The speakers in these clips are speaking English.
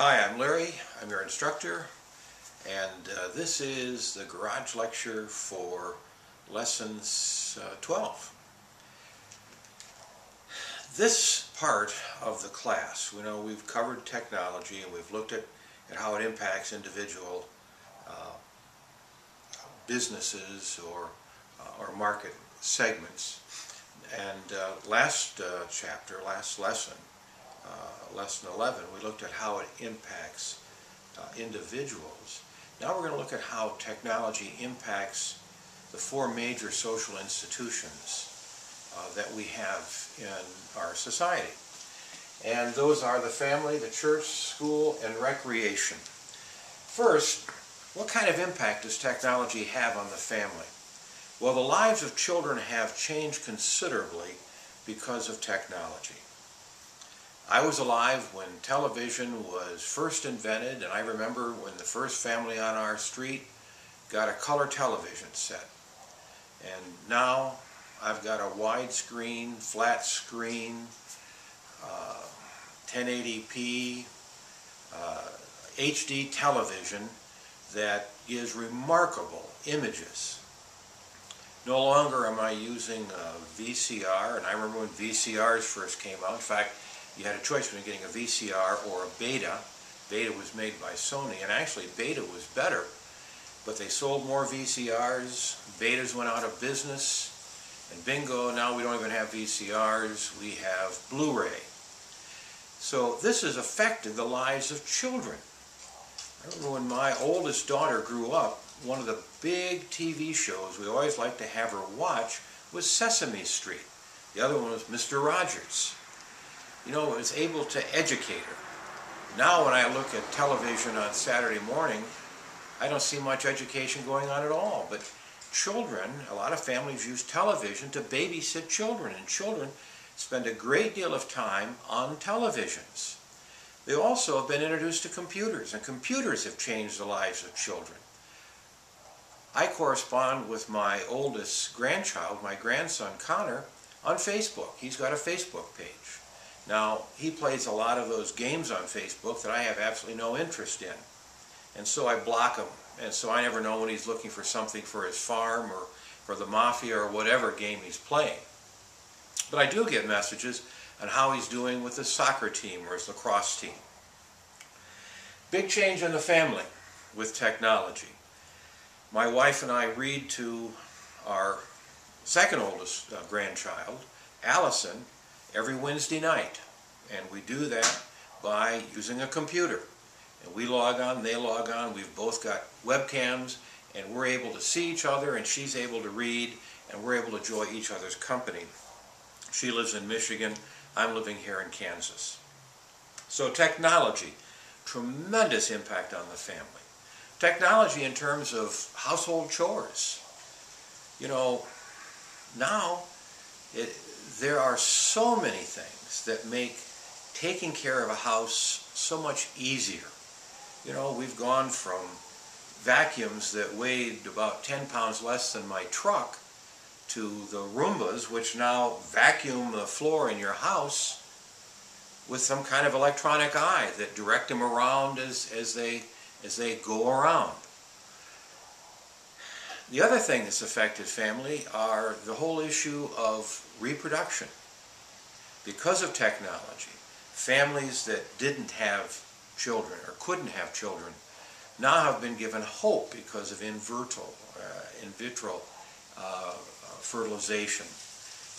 Hi, I'm Larry. I'm your instructor, and this is the garage lecture for lessons 12. This part of the class, we've covered technology and we've looked at how it impacts individual businesses or market segments. And last lesson, lesson 11, we looked at how it impacts individuals. Now we're going to look at how technology impacts the four major social institutions that we have in our society. And those are the family, the church, school, and recreation. First, what kind of impact does technology have on the family? Well, the lives of children have changed considerably because of technology. I was alive when television was first invented, and I remember when the first family on our street got a color television set. And now I've got a widescreen, flat screen, 1080p, HD television that gives remarkable images. No longer am I using a VCR, and I remember when VCRs first came out. In fact, you had a choice between getting a VCR or a Beta. Beta was made by Sony, and actually Beta was better, but they sold more VCRs. Betas went out of business, and bingo, now we don't even have VCRs, we have Blu-ray. So this has affected the lives of children. I remember when my oldest daughter grew up, one of the big TV shows we always liked to have her watch was Sesame Street. The other one was Mr. Rogers. It was able to educate her. Now when I look at television on Saturday morning, I don't see much education going on at all. But children, a lot of families use television to babysit children, and children spend a great deal of time on televisions. They also have been introduced to computers, and computers have changed the lives of children. I correspond with my oldest grandchild, my grandson Connor, on Facebook. He's got a Facebook page. Now, he plays a lot of those games on Facebook that I have absolutely no interest in. And so I block him. And so I never know when he's looking for something for his farm or for the mafia or whatever game he's playing. But I do get messages on how he's doing with his soccer team or his lacrosse team. Big change in the family with technology. My wife and I read to our second oldest grandchild, Allison, every Wednesday night. And we do that by using a computer. And we log on, they log on, we've both got webcams, and we're able to see each other, and she's able to read, and we're able to enjoy each other's company. She lives in Michigan, I'm living here in Kansas. So technology, tremendous impact on the family. Technology in terms of household chores. Now there are so many things that make taking care of a house so much easier. We've gone from vacuums that weighed about 10 pounds less than my truck to the Roombas, which now vacuum the floor in your house with some kind of electronic eye that direct them around as they go around. The other thing that's affected family are the whole issue of reproduction. Because of technology, families that didn't have children or couldn't have children now have been given hope because of in vitro fertilization.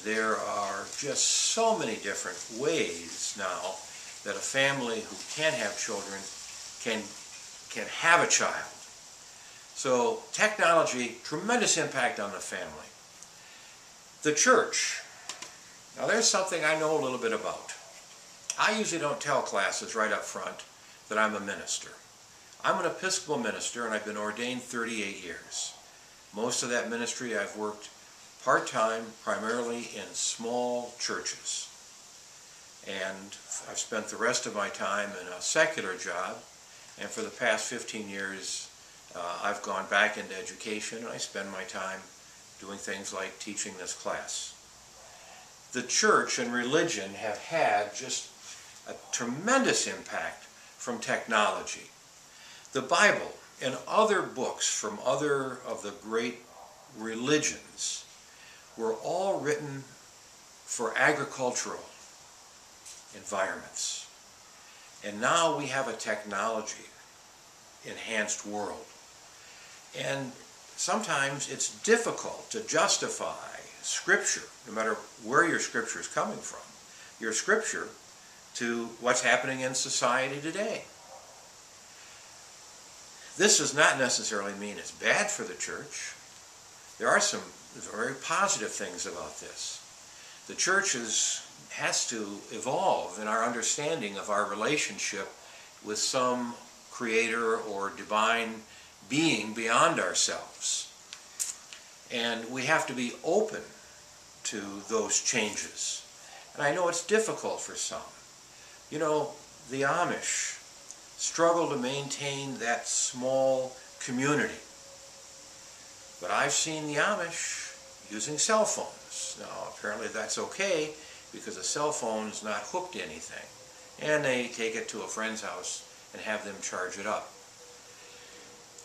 There are just so many different ways now that a family who can't have children can have a child. So technology, tremendous impact on the family. The church. Now there's something I know a little bit about. I usually don't tell classes right up front that I'm a minister. I'm an Episcopal minister, and I've been ordained 38 years. Most of that ministry I've worked part-time, primarily in small churches. And I've spent the rest of my time in a secular job, and for the past 15 years I've gone back into education, and I spend my time doing things like teaching this class. The church and religion have had just a tremendous impact from technology. The Bible and other books from other of the great religions were all written for agricultural environments. And now we have a technology-enhanced world. And sometimes it's difficult to justify Scripture, no matter where your Scripture is coming from, your Scripture to what's happening in society today. This does not necessarily mean it's bad for the church. There are some very positive things about this. The church has to evolve in our understanding of our relationship with some creator or divine being beyond ourselves. And we have to be open to those changes. And I know it's difficult for some. You know, the Amish struggle to maintain that small community. But I've seen the Amish using cell phones. Now, apparently that's okay because a cell phone is not hooked to anything. And they take it to a friend's house and have them charge it up.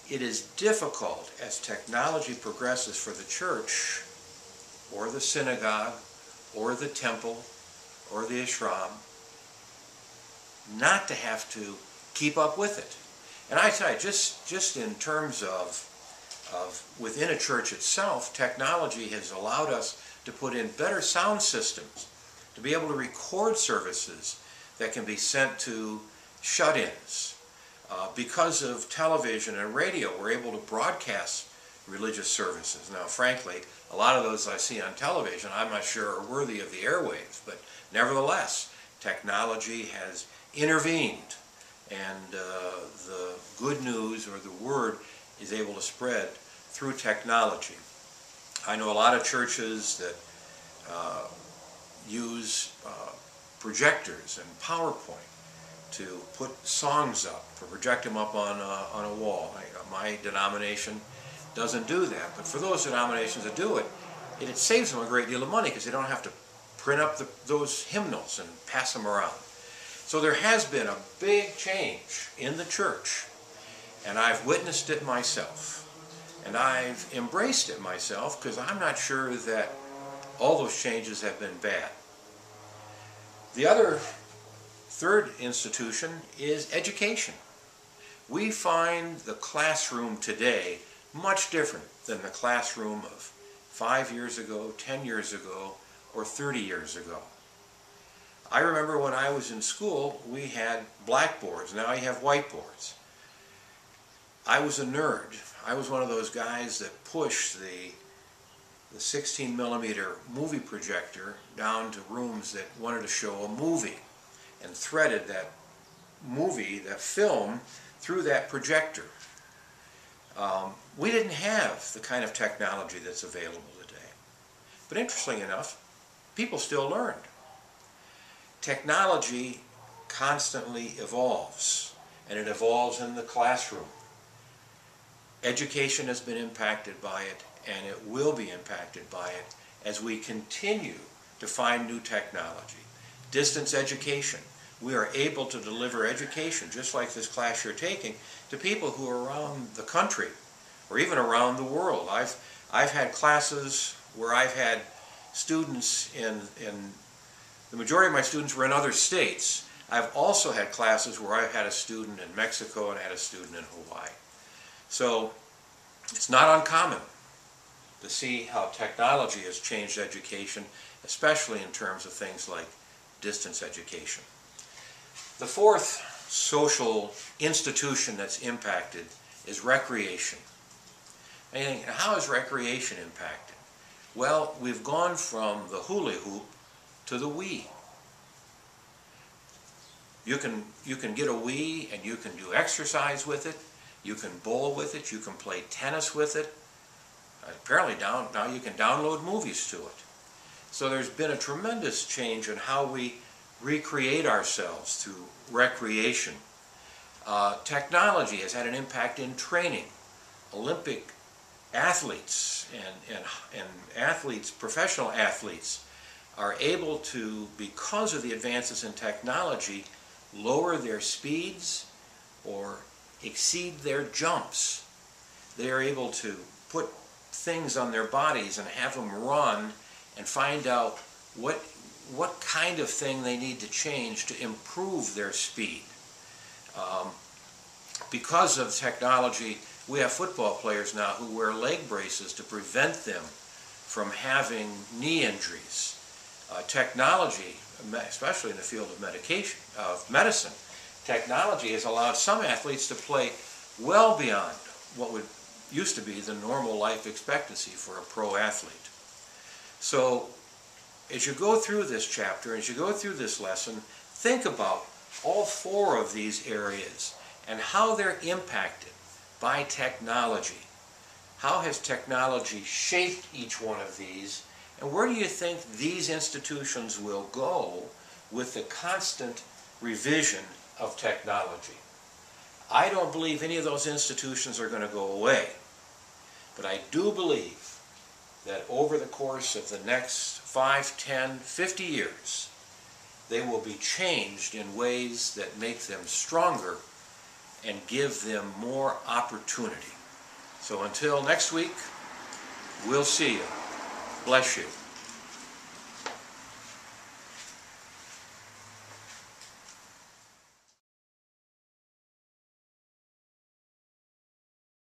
It is difficult as technology progresses for the church or the synagogue or the temple or the ashram not to have to keep up with it. And I tell you, just in terms of within a church itself, technology has allowed us to put in better sound systems, to be able to record services that can be sent to shut-ins. Because of television and radio, we're able to broadcast religious services. Now, frankly, a lot of those I see on television, I'm not sure are worthy of the airwaves, but nevertheless, technology has intervened, and the good news or the word is able to spread through technology. I know a lot of churches that use projectors and PowerPoint to put songs up, to project them up on a wall. My denomination doesn't do that, but for those denominations that do it, it saves them a great deal of money because they don't have to print up those hymnals and pass them around. So there has been a big change in the church, and I've witnessed it myself, and I've embraced it myself because I'm not sure that all those changes have been bad. The third institution is education. We find the classroom today much different than the classroom of 5 years ago, 10 years ago, or 30 years ago. I remember when I was in school, we had blackboards. Now you have whiteboards. I was a nerd. I was one of those guys that pushed the 16mm movie projector down to rooms that wanted to show a movie and threaded that movie, that film, through that projector. We didn't have the kind of technology that's available today. But interestingly enough, people still learned. Technology constantly evolves, and it evolves in the classroom. Education has been impacted by it, and it will be impacted by it as we continue to find new technology. Distance education. We are able to deliver education, just like this class you're taking, to people who are around the country or even around the world. I've had classes where I've had students in the majority of my students were in other states. I've also had classes where I've had a student in Mexico and had a student in Hawaii. So it's not uncommon to see how technology has changed education, especially in terms of things like distance education. The fourth social institution that's impacted is recreation. And you think, how is recreation impacted? Well, we've gone from the hula hoop to the Wii. You can get a Wii and you can do exercise with it, you can bowl with it, you can play tennis with it. Apparently now you can download movies to it. So there's been a tremendous change in how we recreate ourselves through recreation. Technology has had an impact in training. Olympic athletes and athletes, professional athletes, are able to, because of the advances in technology, lower their speeds or exceed their jumps. They are able to put things on their bodies and have them run and find out what kind of thing they need to change to improve their speed. Because of technology, we have football players now who wear leg braces to prevent them from having knee injuries. Technology, especially in the field of medicine, technology has allowed some athletes to play well beyond what would used to be the normal life expectancy for a pro athlete. So as you go through this chapter, as you go through this lesson, think about all four of these areas and how they're impacted by technology. How has technology shaped each one of these, and where do you think these institutions will go with the constant revision of technology? I don't believe any of those institutions are going to go away, but I do believe that over the course of the next 5, 10, 50 years, they will be changed in ways that make them stronger and give them more opportunity. So until next week, we'll see you. Bless you.